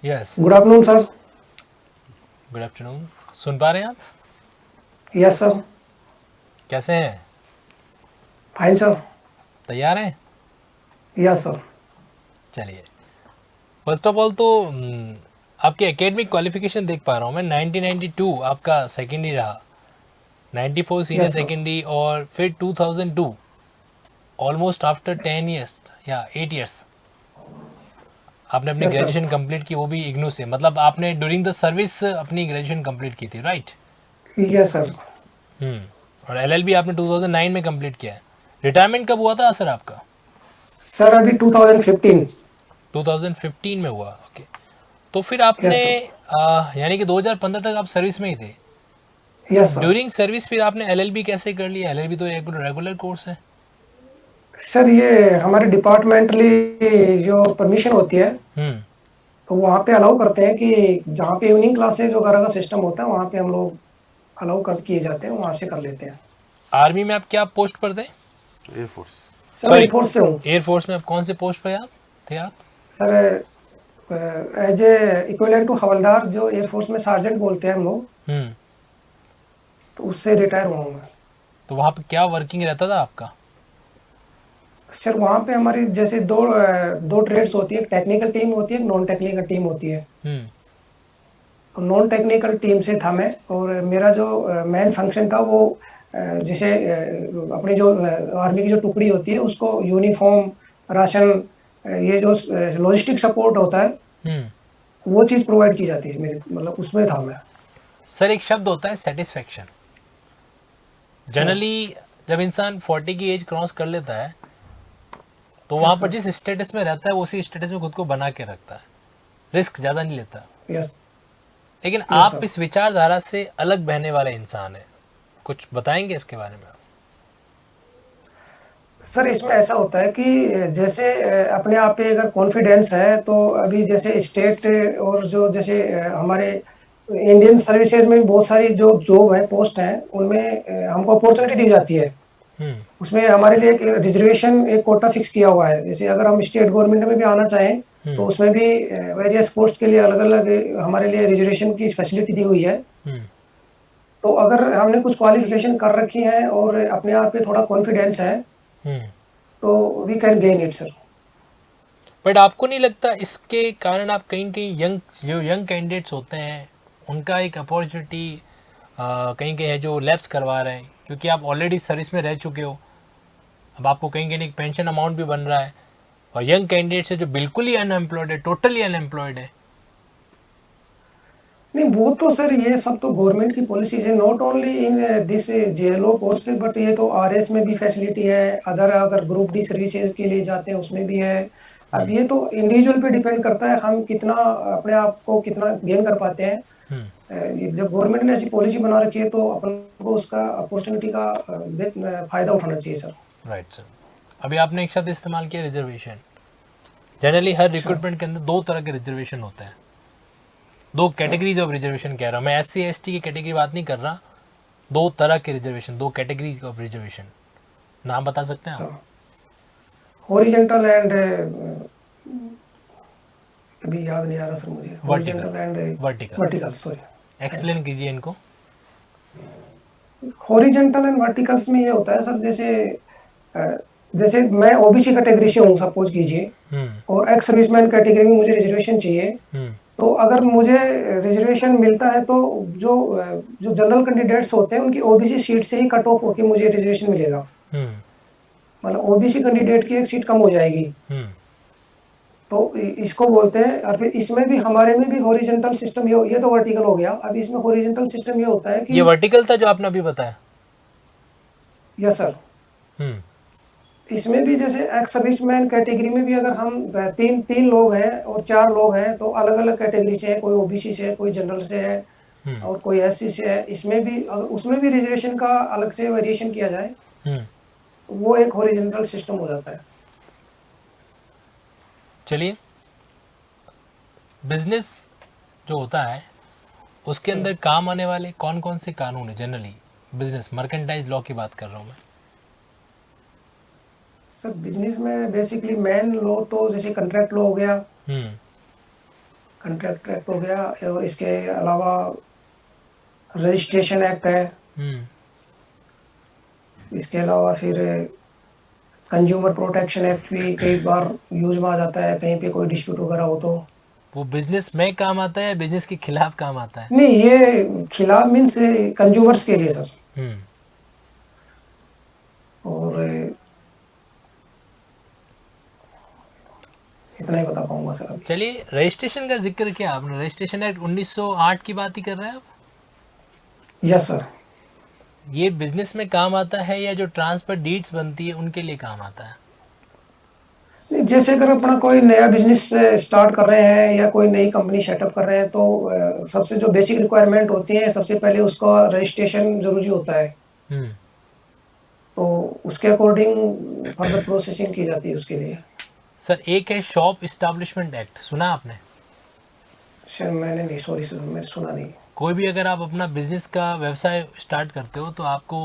Yes, good afternoon sir. Good afternoon. सुन पा रहे हैं आप? Yes sir. कैसे हैं? Fine sir. तैयार हैं? Yes sir. चलिए, फर्स्ट ऑफ ऑल तो आपकी एकेडमिक क्वालिफिकेशन देख पा रहा हूँ मैं। 1992 आपका सेकेंडरी रहा, 94 सीनियर यस सर। सेकेंडरी, और फिर 2002, ऑलमोस्ट आफ्टर 10 ईयर्स या 8 ईयर्स आपने अपनी यस सर। ग्रेजुएशन कंप्लीट की, वो भी इग्नू से। मतलब आपने ड्यूरिंग द सर्विस अपनी ग्रेजुएशन कंप्लीट की थी, राइट? Yes sir. और एलएलबी आपने 2009 में कंप्लीट किया है। रिटायरमेंट कब हुआ था सर आपका? सर अभी 2015। 2015 में हुआ, ओके। तो फिर यस आपने सर। यानी कि 2015 तक आप सर्विस में ही थे। Yes sir. ड्यूरिंग सर्विस फिर आपने एलएलबी कैसे कर लिया? एलएलबी तो रेगुलर कोर्स है। सर ये हमारे डिपार्टमेंटली जो परमिशन होती है, हम्म। तो वहाँ पे अलाउ करते हैं कि जहाँ पे इवनिंग क्लासेज वगैरह का सिस्टम होता है वहाँ पे हम लोग अलाउ कर किए जाते हैं, वहाँ से कर लेते हैं। आर्मी में आप क्या पोस्ट पर थे? एयरफोर्स। सर मैं सॉरी, एयरफोर्स से हूँ। एयरफोर्स में आप कौन से पोस्ट पर आप थे आप? Sir as a equivalent to हवलदार, जो एयरफोर्स में सार्जेंट बोलते हैं हम लोग, हम्म। तो उससे रिटायर हुआ हूँ मैं। तो वहाँ पे क्या वर्किंग रहता था आपका? सर वहाँ पे हमारी जैसे दो ट्रेड्स होती है, एक टेक्निकल टीम होती है, एक नॉन टेक्निकल टीम होती है। हम्म। तो नॉन टेक्निकल टीम से था मैं, और मेरा जो मेन फंक्शन था वो जैसे अपनी जो आर्मी की जो टुकड़ी होती है उसको यूनिफॉर्म, राशन, ये जो लॉजिस्टिक सपोर्ट होता है, हम्म। वो चीज़ प्रोवाइड की जाती है मेरे, मतलब उसमें था मैं। सर एक शब्द होता है सेटिस्फेक्शन। अच्छा। जनरली जब इंसान 40 की एज क्रॉस कर लेता है तो वहाँ यस पर सर। जिस स्टेटस में रहता है वो उसी स्टेटस में खुद को बना के रखता है, रिस्क ज़्यादा नहीं लेता। यस। लेकिन यस आप सर। इस विचारधारा से अलग बहने वाले इंसान हैं, कुछ बताएंगे इसके बारे में आप? सर इसमें ऐसा होता है कि जैसे अपने आप पे अगर कॉन्फिडेंस है, तो अभी जैसे स्टेट और जो जैसे हमारे इंडियन सर्विसेज में भी बहुत सारी जो जॉब है, पोस्ट हैं, उनमें हमको अपॉर्चुनिटी दी जाती है। हम्म। उसमें हमारे लिए एक रिजर्वेशन, एक कोटा फिक्स किया हुआ है। जैसे अगर हम स्टेट गवर्नमेंट में भी आना चाहें तो हम्म। उसमें भी वेरियस पोस्ट के लिए अलग अलग हमारे लिए रिजर्वेशन की फैसिलिटी दी हुई है। हम्म। तो अगर हमने कुछ क्वालिफिकेशन कर रखी है और अपने आप पे थोड़ा कॉन्फिडेंस है, हम्म। तो we can gain it sir. But आपको नहीं लगता इसके कारण आप कहीं कहीं जो यंग कैंडिडेट्स होते हैं उनका एक अपॉर्चुनिटी कहीं कहीं है जो लैप्स करवा रहे हैं, क्योंकि आप ऑलरेडी सर्विस में रह चुके हो। अब आपको कहीं कहीं एक पेंशन अमाउंट भी बन रहा है, और यंग कैंडिडेट्स है जो बिल्कुल ही अनएम्प्लॉयड है, टोटली अनएम्प्लॉयड है। नहीं, वो तो सर ये सब तो गवर्नमेंट की पॉलिसीज है, not only in this JLO post, but ये तो आरएस में भी फैसिलिटी है, अदर अगर ग्रुप डी सर्विसेज के लिए जाते हैं उसमें भी है। अब ये तो इंडिविजुअल पे डिपेंड करता है, हम कितना अपने आप को कितना गेन कर पाते हैं। हम्म। ये जब गवर्नमेंट ने ऐसी पॉलिसी बना रखी है तो अपन को उसका अपॉर्चुनिटी का फायदा उठाना चाहिए सर। Right sir. अभी आपने एक शब्द इस्तेमाल किया, रिजर्वेशन। जनरली हर अच्छा। रिक्रूटमेंट के अंदर दो तरह के रिजर्वेशन होते हैं, दो अच्छा। कैटेगरीज ऑफ रिजर्वेशन कह रहा हूँ मैं, एस सी एस टी की कैटेगरी बात नहीं कर रहा। दो तरह के रिजर्वेशन, दो कैटेगरीज ऑफ रिजर्वेशन, नाम बता सकते हैं अच्छा। आप? हॉरिजेंटल एंड, अभी याद नहीं आ रहा सर मुझे, vertical. Horizontal and vertical. Vertical, sorry. Explain कीजिए इनको। हॉरिजेंटल एंड वर्टिकल्स में ये होता है सर, जैसे अ, जैसे मैं ओबीसी कैटेगरी से हूँ सपोज कीजिए, हम्म। और एक्स सर्विसमैन कैटेगरी में मुझे रिजर्वेशन चाहिए। हम्म। तो अगर मुझे रिजर्वेशन मिलता है तो जो जनरल कैंडिडेट्स होते हैं उनकी ओबीसी सीट से ही कट ऑफ होकर मुझे रिजर्वेशन मिलेगा। हम्म। मतलब ओबीसी कैंडिडेट की एक सीट कम हो जाएगी। हम्म। तो इसको बोलते हैं। और फिर इसमें भी हमारे में भी हॉरिजेंटल सिस्टम, ये तो वर्टिकल हो गया। अब इसमें हॉरिजेंटल सिस्टम ये होता है ये कि, वर्टिकल था जो आपने अभी बताया? यस सर, हम्म। इसमें भी जैसे एक्स सर्विसमैन कैटेगरी में भी अगर हम तीन तीन लोग हैं और चार लोग हैं, तो अलग अलग कैटेगरी से है, कोई ओबीसी से है, कोई जनरल से है, हम्म। और कोई एससी से है। इसमें भी उसमें भी रिजर्वेशन का अलग से वेरिएशन किया जाए, हम्म। वो एक हॉरिजॉन्टल सिस्टम हो जाता है। चलिए, बिजनेस जो होता है उसके सर अंदर काम आने वाले कौन कौन से कानून है जनरली? बिजनेस मर्केंटाइज लॉ की बात कर रहा हूँ मैं। सर बिजनेस में बेसिकली मेन लॉ तो जैसे कॉन्ट्रैक्ट लॉ हो गया। हम्म। कॉन्ट्रैक्ट एक्ट हो गया, और इसके अलावा रजिस्ट्रेशन एक्ट है। हम्म। इसके अलावा फिर कंज्यूमर प्रोटेक्शन एक्ट भी कई बार यूज में आ जाता है, कहीं पे कोई डिस्प्यूट वगैरह हो तो। वो बिजनेस में काम आता है या बिजनेस के खिलाफ काम आता है? नहीं, ये खिलाफ मीन्स कंज्यूमर्स के लिए सर। हम्म। और इतना ही बता पाऊंगा सर अभी। चलिए, रजिस्ट्रेशन का जिक्र किया आपने, रजिस्ट्रेशन एक्ट 1908 की बात ही कर रहे हैं आप? Yes sir. ये बिजनेस में काम आता है या जो ट्रांसफर डीड्स बनती है उनके लिए काम आता है? जैसे अगर अपना कोई नया बिजनेस स्टार्ट कर रहे हैं या कोई नई कंपनी सेटअप कर रहे हैं, तो सबसे जो बेसिक रिक्वायरमेंट होती है, सबसे पहले उसका रजिस्ट्रेशन जरूरी होता है। हम्म। तो उसके अकॉर्डिंग फर्दर प्रोसेसिंग की जाती है उसके लिए। सर, एक है शॉप इस्टेब्लिशमेंट एक्ट, सुना आपने? शायद मैंने नहीं, सॉरी सर, मैंने सुना नहीं। कोई भी अगर आप अपना बिजनेस का व्यवसाय स्टार्ट करते हो तो आपको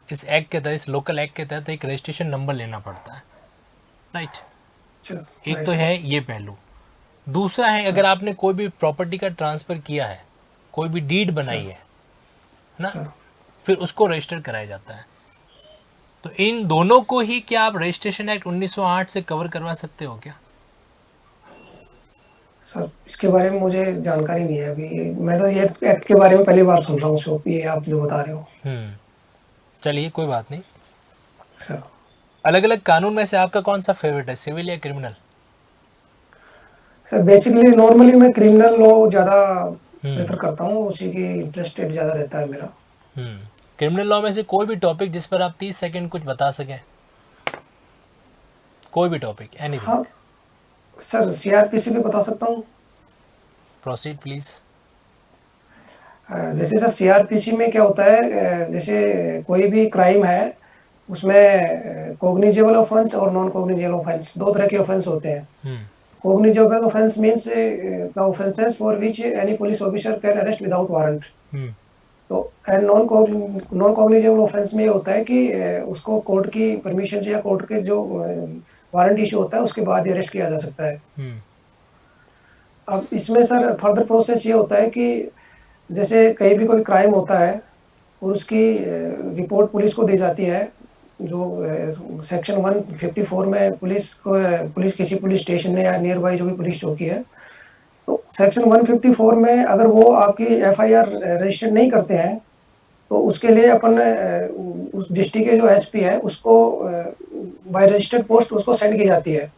इस एक्ट के तहत, इस लोकल एक्ट के तहत एक रजिस्ट्रेशन नंबर लेना पड़ता है, राइट? चलो, एक तो नाइस है ये पहलू। दूसरा है, सर। अगर आपने कोई भी प्रॉपर्टी का ट्रांसफ़र किया है, कोई भी डीड बनाई सर है ना, सर फिर उसको रजिस्टर कराया जाता है। तो इन दोनों को ही क्या आप रजिस्ट्रेशन एक्ट 1908 से कवर करवा सकते हो क्या? सर, इसके बारे में मुझे जानकारी नहीं है अभी। मैं तो ये एक्ट के बारे में पहली बार सुन रहा हूँ, शॉप ये आप जो बता रहे हो। चलिए, कोई बात नहीं। सर अलग अलग कानून में से आपका कौन सा फेवरेट है, सिविल या क्रिमिनल? सर बेसिकली नॉर्मली मैं क्रिमिनल लॉ ज़्यादा हम्म। प्रेफर करता हूँ, उसी की इंटरेस्टेड ज़्यादा रहता है मेरा। क्रिमिनल लॉ में से कोई भी टॉपिक जिस पर आप 30 सेकंड कुछ बता सकें, कोई भी टॉपिक, एनीथिंग। हाँ सर, सीआरपीसी भी बता सकता हूँ। Proceed please. जैसे सर सीआरपीसी में क्या होता है, जैसे कोई भी क्राइम है, उसमें कॉग्निजेबल ऑफेंस और नॉन कॉग्निजेबल ऑफेंस, दो तरह के ऑफेंस होते हैं। Hmm. Cognizable offence means the offences for which any police officer can arrest without warrant. Hmm. तो एंड नॉन कॉग्निजेबल ऑफेंस में ये होता है कि उसको कोर्ट की परमिशन या कोर्ट के जो वारंट इशू होता है उसके बाद अरेस्ट किया जा सकता है। हम्म। अब इसमें सर फर्दर प्रोसेस ये होता है कि जैसे कहीं भी कोई क्राइम होता है और उसकी रिपोर्ट पुलिस को दी जाती है, जो सेक्शन 154 में पुलिस किसी पुलिस स्टेशन में या नियर बाई जो भी पुलिस चौकी है, तो सेक्शन 154 में अगर वो आपकी एफआईआर रजिस्टर नहीं करते हैं, तो उसके लिए अपन उस डिस्ट्रिक्ट के जो एसपी है उसको बाय रजिस्टर्ड पोस्ट उसको सेंड की जाती है।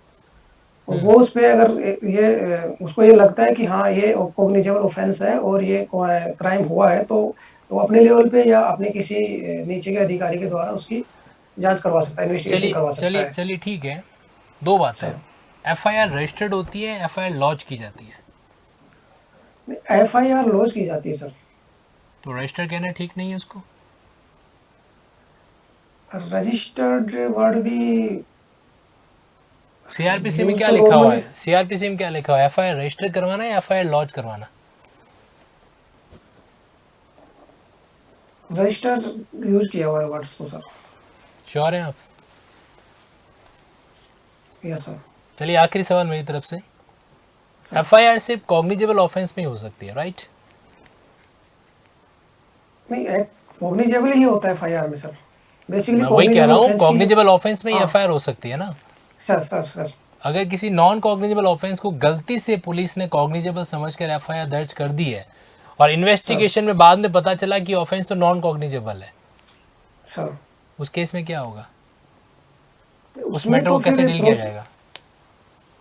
और वो उस पे अगर ये उसको ये लगता है कि हाँ ये कॉग्निजेबल ऑफेंस है और ये क्राइम हुआ है, तो वो अपने लेवल पे या अपने किसी नीचे के अधिकारी के द्वारा उसकी जांच करवा सकता है, इन्वेस्टिगेशन चलिए करवा सकता चलिए है। चलिए, ठीक है। दो बातें, सर एफआईआर रजिस्टर्ड होती है, एफआईआर लॉन्च की जाती है। एफआईआर लॉन्च की जाती है सर। तो रजिस्टर कहना ठीक नहीं है उसको? रजिस्टर्ड वर्ड भी सीआरपीसी में यूज क्या तो लिखा हुआ नॉर्मली है, सीआरपीसी में क्या लिखा हुआ है, एफआईआर रजिस्टर करवाना या एफआईआर लॉन्च करवाना? रजिस्टर यूज किया हुआ है वर्ड्स को सर। श्योर हैं आप? Yes sir. चलिए, आखिरी सवाल मेरी तरफ से। एफआईआर सिर्फ कॉग्निजेबल ऑफेंस में ही हो सकती है, राइट? नहीं, कॉग्निजेबल ही होता है एफआईआर में सर। बेसिकली मैं वही कह कॉग्निजेबल रहा हूँ, ऑफेंस की। कॉग्निजेबल ऑफेंस में ही हाँ एफआईआर हो सकती है ना। सर सर सर अगर किसी नॉन कॉग्निजेबल ऑफेंस को गलती से पुलिस ने कॉग्निजेबल समझकर एफआईआर दर्ज कर दी है और सर इन्वेस्टिगेशन में बाद में पता चला कि ऑफेंस तो नॉन कॉग्निजेबल है, सर उस केस में क्या होगा? उस उसमें मैटर तो को कैसे फिर डील किया जाएगा?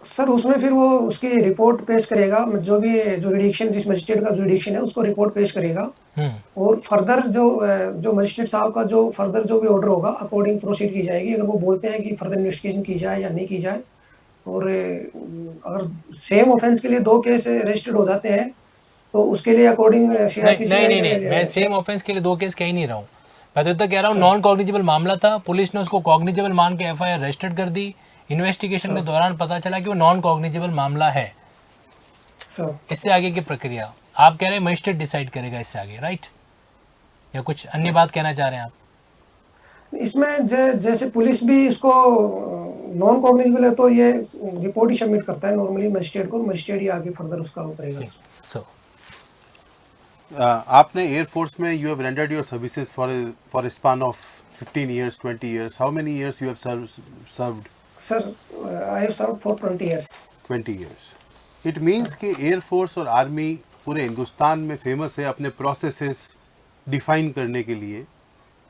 सर उसमें फिर वो उसकी रिपोर्ट पेश करेगा, जो भी जुडिक्शन, जिस मजिस्ट्रेट का जुडिक्शन है उसको रिपोर्ट पेश करेगा। हम्म। और फर्दर जो मजिस्ट्रेट साहब का जो फर्दर जो भी ऑर्डर होगा अकॉर्डिंग प्रोसीड की जाएगी। अगर वो बोलते हैं कि फर्दर इन्वेस्टिगेशन की जाए या नहीं की जाए, और अगर सेम ऑफेंस के लिए दो केस रजिस्टर्ड हो जाते हैं, तो उसके लिए अकॉर्डिंग नहीं सीआरपीसी नहीं का नहीं नहीं, मैं एक सेम ऑफेंस के लिए दो केस कह ही नहीं रहा हूँ। मैं तो इतना कह रहा हूँ, सर नॉन कॉग्निजेबल मामला था, पुलिस ने उसको कॉग्निजेबल मान के एफआईआर रजिस्टर्ड कर दी, इन्वेस्टिगेशन के सर दौरान पता चला कि वो नॉन कॉग्निजेबल मामला है। सर इससे आगे की प्रक्रिया आप कह रहे हैं मजिस्ट्रेट डिसाइड करेगा इससे आगे, राइट? या कुछ अन्य सर बात कहना चाह रहे हैं आप? इसमें जैसे पुलिस भी इसको नॉन कॉग्निजेबल है तो ये रिपोर्ट ही सबमिट करता है नॉर्मली मजिस्ट्रेट को, मजिस्ट्रेट ही आगे फर्दर उसका वो करेगा। सो आपने एयरफोर्स में you have rendered your services for span of 15 years 20 years, how many years you have served? Sir I have served for 20 years। 20 years। It means कि एयरफोर्स और army पूरे हिंदुस्तान में फेमस है अपने प्रोसेसेस डिफाइन करने के लिए,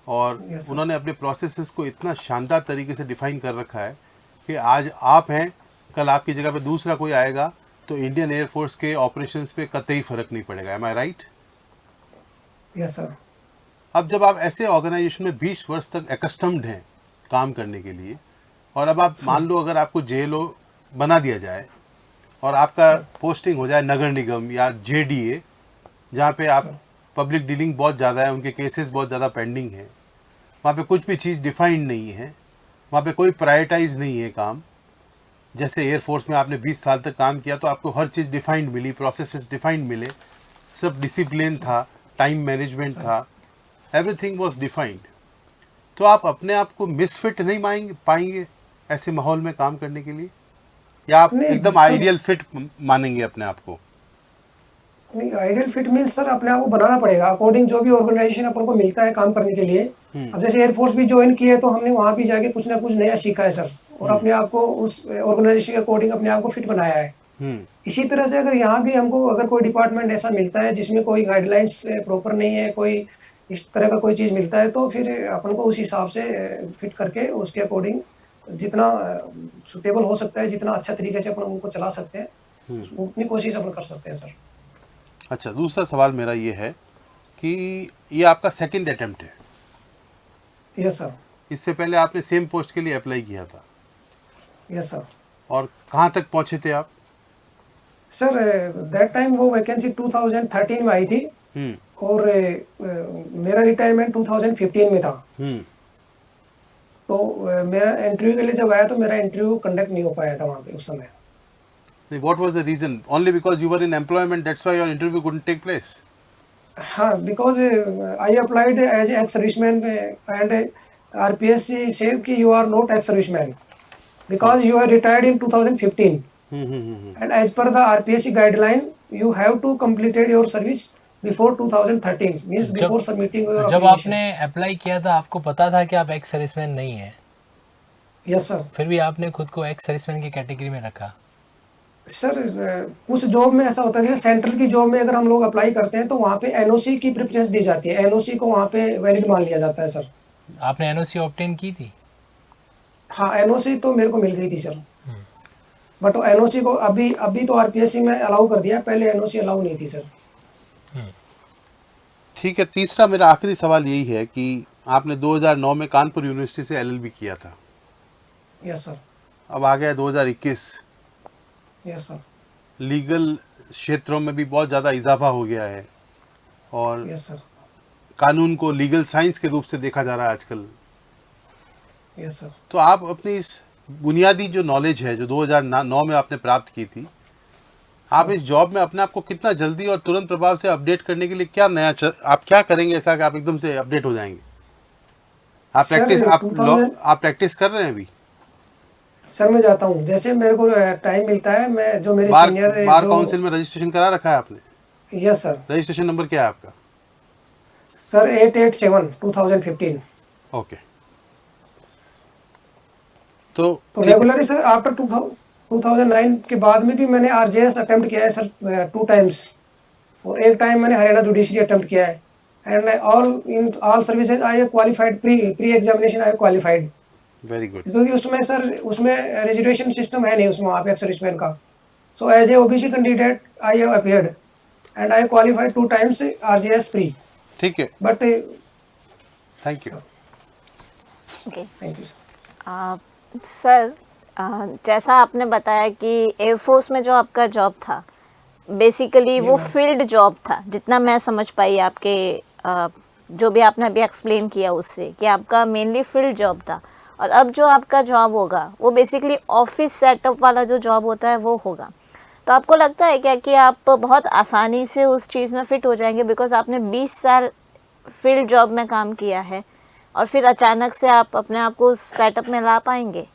और Yes, sir. उन्होंने अपने प्रोसेसेस को इतना शानदार तरीके से डिफाइन कर रखा है कि आज आप हैं, कल आपकी जगह पे दूसरा कोई आएगा तो इंडियन एयरफोर्स के ऑपरेशंस पे कतई फ़र्क नहीं पड़ेगा। एम आई राइट? Yes sir. अब जब आप ऐसे ऑर्गेनाइजेशन में 20 वर्ष तक एकस्टम्ड हैं काम करने के लिए, और अब आप मान लो अगर आपको जेएलओ बना दिया जाए और आपका पोस्टिंग हो जाए नगर निगम या जेडीए, जहाँ पे आप पब्लिक डीलिंग बहुत ज़्यादा है, उनके केसेस बहुत ज़्यादा पेंडिंग है, वहाँ पे कुछ भी चीज़ डिफाइंड नहीं है, वहाँ पे कोई प्रायोरिटाइज नहीं है काम। जैसे एयरफोर्स में आपने 20 साल तक काम किया तो आपको हर चीज़ डिफाइंड मिली, प्रोसेसेस डिफाइंड मिले, सब डिसिप्लिन था, टाइम मैनेजमेंट था, एवरीथिंग वाज डिफाइंड। तो आप अपने आप को मिसफिट नहीं पाएंगे ऐसे माहौल में काम करने के लिए, या आप नहीं, एकदम सर। आइडियल फिट मानेंगे अपने आप को? नहीं, आइडियल फिट मीन्स सर अपने आप को बनाना पड़ेगा अकॉर्डिंग जो भी ऑर्गेनाइजेशन अपन को मिलता है काम करने के लिए। अब जैसे एयरफोर्स भी ज्वाइन किए तो हमने वहाँ भी जाके कुछ ना कुछ नया सीखा है सर, और अपने आप को उस ऑर्गेनाइजेशन के अकॉर्डिंग अपने आप को फिट बनाया है। इसी तरह से अगर यहाँ भी हमको अगर कोई डिपार्टमेंट ऐसा मिलता है जिसमें कोई गाइडलाइंस प्रॉपर नहीं है, कोई इस तरह का कोई चीज़ मिलता है, तो फिर अपन को उस हिसाब से फिट करके उसके अकॉर्डिंग जितना सुटेबल हो सकता है, जितना अच्छा तरीके से अपन उनको चला सकते हैं, उतनी कोशिश अपन कर सकते हैं सर। अच्छा, दूसरा सवाल मेरा ये है कि ये आपका सेकंड अटेम्प्ट है। Yes sir. इससे पहले आपने सेम पोस्ट के लिए अप्लाई किया था, यस सर। और कहाँ तक पहुँचे थे आप? सर दैट टाइम वो वैकेंसी 2013 में आई थी, और मेरा रिटायरमेंट 2015 में था। तो मेरा इंटरव्यू के लिए जब आया तो मेरा इंटरव्यू कंडक्ट नहीं हो पाया था वहाँ पे उस समय। What was the reason? Only because you were in employment, that's why your interview couldn't take place? हाँ, because I applied as an ex-serviceman and RPSC said कि you are not ex-serviceman because you are retired in 2015 and as per the RPSC guideline you have to completed your service before 2013 means before submitting your जब application। आपने apply किया था आपको पता था कि आप एक्स सर्विसमैन नहीं है, यस सर। फिर भी आपने खुद को एक्स सर्विसमैन की कैटेगरी में रखा? सर कुछ जॉब में ऐसा होता है, जैसे सेंट्रल की जॉब में अगर हम लोग अप्लाई करते हैं तो वहाँ पे एनओसी की प्रेफरेंस दी जाती है, एनओसी को वहाँ पे वैलिड मान लिया जाता है सर। आपने एनओसी ऑब्टेन की थी? हाँ, एनओसी तो मेरे को मिल गई थी सर, बट एनओसी को अभी तो आरपीएससी में अलाउ कर दिया, पहले एनओसी अलाउ नहीं थी सर। ठीक है, तीसरा मेरा आखिरी सवाल यही है कि आपने 2009 में कानपुर यूनिवर्सिटी से एलएलबी किया था। Yes sir. अब आ गया 2021। Yes sir. लीगल क्षेत्रों में भी बहुत ज़्यादा इजाफा हो गया है, और यस सर। कानून को लीगल साइंस के रूप से देखा जा रहा है आजकल। Yes sir. तो आप अपनी इस बुनियादी जो नॉलेज है जो 2009 में आपने प्राप्त की थी, आप इस जॉब में अपने आप को कितना जल्दी और तुरंत प्रभाव से अपडेट करने के लिए क्या आप क्या करेंगे ऐसा कि आप एकदम से अपडेट हो जाएंगे? आप प्रैक्टिस कर रहे हैं अभी? सर मैं जाता हूँ, जैसे मेरे को टाइम मिलता है, मैं जो मेरे बार सीनियर काउंसिल में रजिस्ट्रेशन करा रखा है आपने? Yes sir. रजिस्ट्रेशन नंबर क्या है आपका? सर 887 2015। ओके। तो रेगुलरली सर आफ्टर 2009 के बाद में भी मैंने आरजेएस अटेम्प्ट किया है सर 2 टाइम्स, और एक टाइम मैंने हरियाणा जुडिशरी अटेम्प्ट किया है, and all services I qualified, pre examination I qualified. Very good. क्योंकि उसमें सर उसमें रिजर्वेशन सिस्टम है नहीं उसमें, वहाँ पे एक्स सर्विसमैन का। So as a OBC candidate I have appeared and I qualified 2 times RJS pre. ठीक है, but thank you. Okay thank you sir, जैसा आपने बताया कि एयरफोर्स में जो आपका जॉब था बेसिकली वो फील्ड जॉब था, जितना मैं समझ पाई आपके जो भी आपने अभी एक्सप्लेन किया उससे, कि आपका मेनली फील्ड जॉब था। और अब जो आपका जॉब होगा वो बेसिकली ऑफिस सेटअप वाला जो जॉब होता है वो होगा। तो आपको लगता है क्या कि आप बहुत आसानी से उस चीज़ में फ़िट हो जाएंगे, बिकॉज आपने 20 साल फील्ड जॉब में काम किया है, और फिर अचानक से आप अपने आप को सेटअप में ला पाएंगे?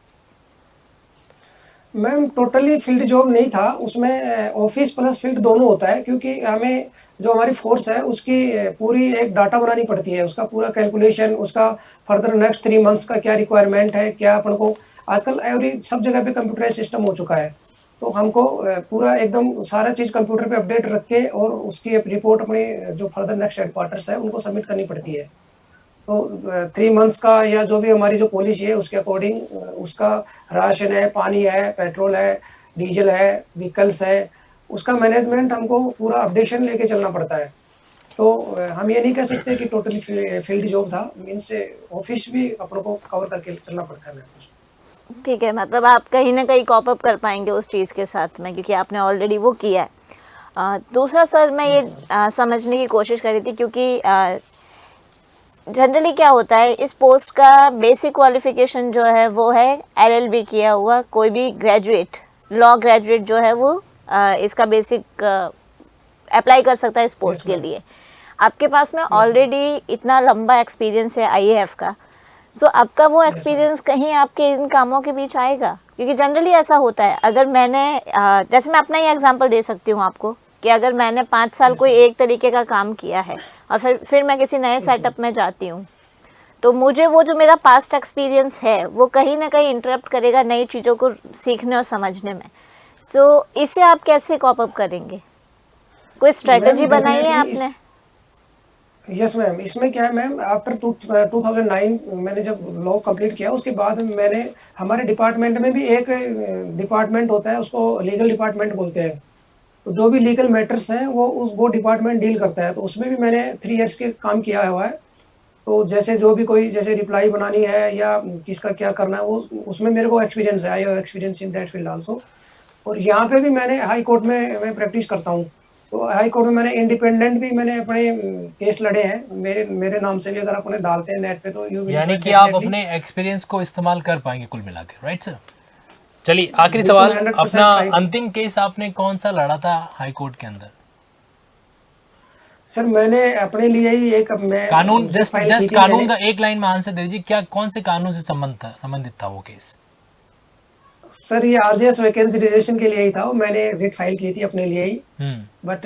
मैम टोटली फील्ड जॉब नहीं था, उसमें ऑफिस प्लस फील्ड दोनों होता है, क्योंकि हमें जो हमारी फोर्स है उसकी पूरी एक डाटा बनानी पड़ती है, उसका पूरा कैलकुलेशन, उसका फर्दर नेक्स्ट 3 मंथ्स का क्या रिक्वायरमेंट है, क्या अपन को आजकल एवरी सब जगह पे कंप्यूटराइज सिस्टम हो चुका है, तो हमको पूरा एकदम सारा चीज़ कंप्यूटर पे अपडेट रख के और उसकी रिपोर्ट अपने जो फर्दर नेक्स्ट हेडक्वार्टर्स है उनको सबमिट करनी पड़ती है। तो 3 मंथ्स का या जो भी हमारी जो पॉलिसी है उसके अकॉर्डिंग उसका राशन है, पानी है, पेट्रोल है, डीजल है, व्हीकल्स है, उसका मैनेजमेंट हमको पूरा अपडेशन लेके चलना पड़ता है। तो हम ये नहीं कह सकते कि टोटली फील्ड जॉब था, मीन्स ऑफिस भी अपनों को कवर करके चलना पड़ता है मैम। ठीक है, मतलब आप कहीं ना कहीं कॉप अप कर पाएंगे उस चीज़ के साथ में, क्योंकि आपने ऑलरेडी वो किया है। दूसरा सर, मैं ये समझने की कोशिश कर रही थी, क्योंकि जनरली क्या होता है, इस पोस्ट का बेसिक क्वालिफिकेशन जो है वो है LLB किया हुआ, कोई भी ग्रेजुएट, लॉ ग्रेजुएट जो है वो इसका बेसिक अप्लाई कर सकता है इस पोस्ट के लिए। आपके पास में ऑलरेडी इतना लंबा एक्सपीरियंस है IAF का, सो आपका वो एक्सपीरियंस कहीं आपके इन कामों के बीच आएगा? क्योंकि जनरली ऐसा होता है, अगर मैंने जैसे मैं अपना ही एग्जांपल दे सकती हूँ आपको, कि अगर मैंने 5 साल कोई एक तरीके का काम किया है और फिर मैं किसी नए सेटअप में जाती हूँ, तो मुझे वो जो मेरा पास्ट एक्सपीरियंस है वो कहीं ना कहीं इंटरप्ट करेगा नई चीज़ों को सीखने और समझने में। सो इसे आप कैसे कॉप अप करेंगे? कोई स्ट्रेटजी बनाई है आपने? यस मैम, इसमें क्या है मैम, आफ्टर 2009 मैंने जब लॉ कंप्लीट किया, उसके बाद मैंने हमारे डिपार्टमेंट में भी एक डिपार्टमेंट होता है, उसको लीगल डिपार्टमेंट बोलते हैं। तो जो भी लीगल मैटर्स हैं वो डिपार्टमेंट डील करता है, तो उसमें भी मैंने 3 इयर्स के काम किया हुआ है। तो जैसे जो भी कोई जैसे रिप्लाई बनानी है या किसका क्या करना है, वो उसमें मेरे को एक्सपीरियंस है, I have experience in that field also. और यहाँ पे भी मैंने हाई कोर्ट में मैं प्रैक्टिस करता हूँ, तो हाई कोर्ट में मैंने इंडिपेंडेंट भी मैंने अपने केस लड़े हैं, मेरे नाम से भी अगर आप उन्हें डालते हैं नेट पे तो यू यानी कि आप अपने एक्सपीरियंस को इस्तेमाल कर पाएंगे कुल मिला के, राइट सर? चलिए आखिरी सवाल, 100% अपना right। अंतिम केस आपने कौन सा लड़ा था हाई कोर्ट के अंदर? सर मैंने अपने लिए ही एक मैं कानून, फाइल की जस्ट थी कानून मैंने। का एक लाइन में आंसर दे दीजिए, क्या कौन से कानून से संबंधित था वो केस? सर ये RJS वैकेंसी रिजर्वेशन के लिए ही था, वो मैंने रिट फाइल की थी अपने लिए ही, बट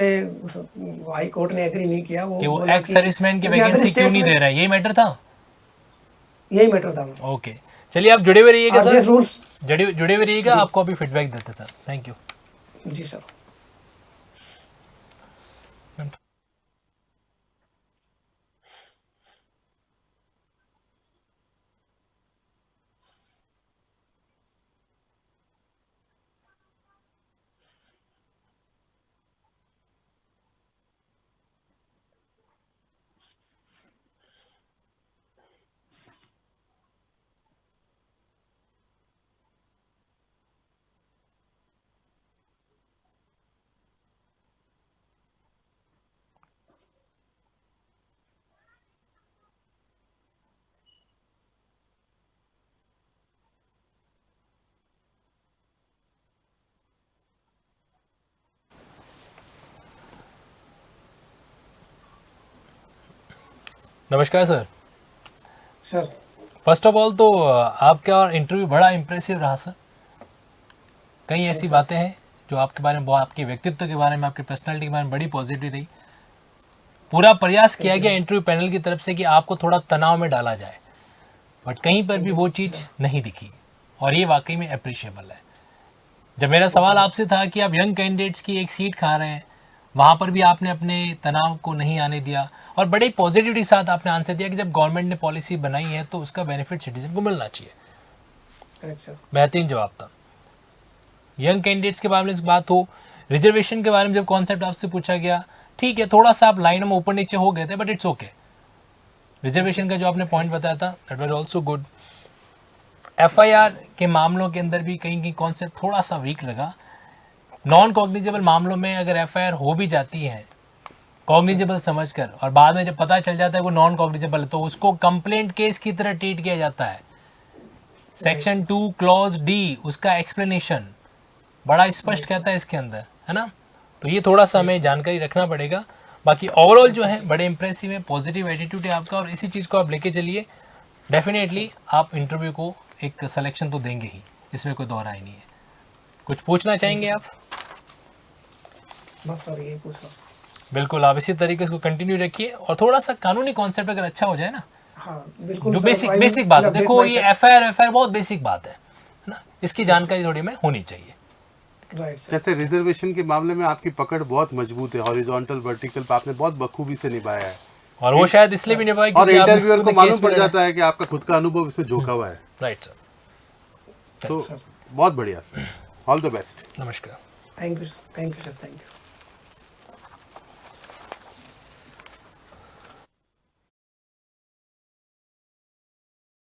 हाई कोर्ट ने एग्री नहीं किया। कि वो बोला एक्स सर्विसमैन की क्योंकि other वैकेंसी क्यों states नहीं में दे रहा है, यही मैटर था? यही मैटर था। ओके, चलिए आप जुड़े हुए रहिएगा RJS सर, रूल्स। जुड़े हुए रहिएगा, आपको अभी फीडबैक देते sir. Thank you ji sir. नमस्कार sir. Sir first of all तो आपका इंटरव्यू बड़ा इम्प्रेसिव रहा सर। कई ऐसी बातें हैं जो आपके बारे में, आपके व्यक्तित्व के बारे में, आपकी पर्सनालिटी के बारे में बड़ी पॉजिटिव रही। पूरा प्रयास किया गया इंटरव्यू पैनल की तरफ से कि आपको थोड़ा तनाव में डाला जाए, बट कहीं पर भी वो चीज़ नहीं दिखी और ये वाकई में अप्रिशिएबल है। जब मेरा सवाल आपसे था कि आप यंग कैंडिडेट्स की एक सीट खा रहे हैं, वहाँ पर भी आपने अपने तनाव को नहीं आने दिया और बड़े पॉजिटिविटी के साथ आपने आंसर दिया कि जब गवर्नमेंट ने पॉलिसी बनाई है तो उसका बेनिफिट सिटीजन को मिलना चाहिए। Correct sir. बेहतरीन जवाब था। यंग कैंडिडेट्स के बारे में बात हो, रिजर्वेशन के बारे में जब कॉन्सेप्ट आपसे पूछा गया, ठीक है थोड़ा सा आप लाइन में ऊपर नीचे हो गए थे, बट इट्स ओके। रिजर्वेशन का जो आपने पॉइंट बताया था that was also good. FIR के मामलों के अंदर भी कहीं कहीं कॉन्सेप्ट थोड़ा सा वीक लगा। नॉन कॉग्निजेबल मामलों में अगर FIR हो भी जाती है कॉग्निजेबल समझकर और बाद में जब पता चल जाता है वो नॉन कॉग्निजेबल है, तो उसको कंप्लेंट केस की तरह ट्रीट किया जाता है। सेक्शन 2 क्लॉज D उसका एक्सप्लेनेशन बड़ा स्पष्ट कहता है इसके अंदर, है ना? तो ये थोड़ा सा हमें जानकारी रखना पड़ेगा। बाकी ओवरऑल जो है बड़े इंप्रेसिव है, पॉजिटिव एटीट्यूड है आपका और इसी चीज़ को आप लेके चलिए। डेफिनेटली आप इंटरव्यू को एक सिलेक्शन तो देंगे ही, इसमें कोई दोहराई नहीं है। कुछ पूछना चाहेंगे आप? बस सर ये पूछना। बिल्कुल, आप इसी तरीके से इसको कंटिन्यू रखिए और थोड़ा सा कानूनी कॉन्सेप्ट अगर अच्छा हो जाए ना, हाँ बिल्कुल जो sir, basic I will basic बात है, update देखो ये myself. एफआईआर बहुत बेसिक बात है ना, इसकी जानकारी थोड़ी में होनी चाहिए। Right sir. जैसे रिजर्वेशन के मामले में आपकी पकड़ बहुत मजबूत है, हॉरिजॉन्टल वर्टिकल पे आपने बहुत बखूबी से निभाया है, और वो शायद इसलिए भी नहीं पाई और क्योंकि आप इंटरव्यूअर को खुद मालूम केस पड़ में लड़े। जाता है कि आपका खुद का अनुभव इसमें झोंका हुआ है। राइट सर, तो बहुत बढ़िया सर, ऑल द बेस्ट। नमस्कार। Thank you sir, thank you.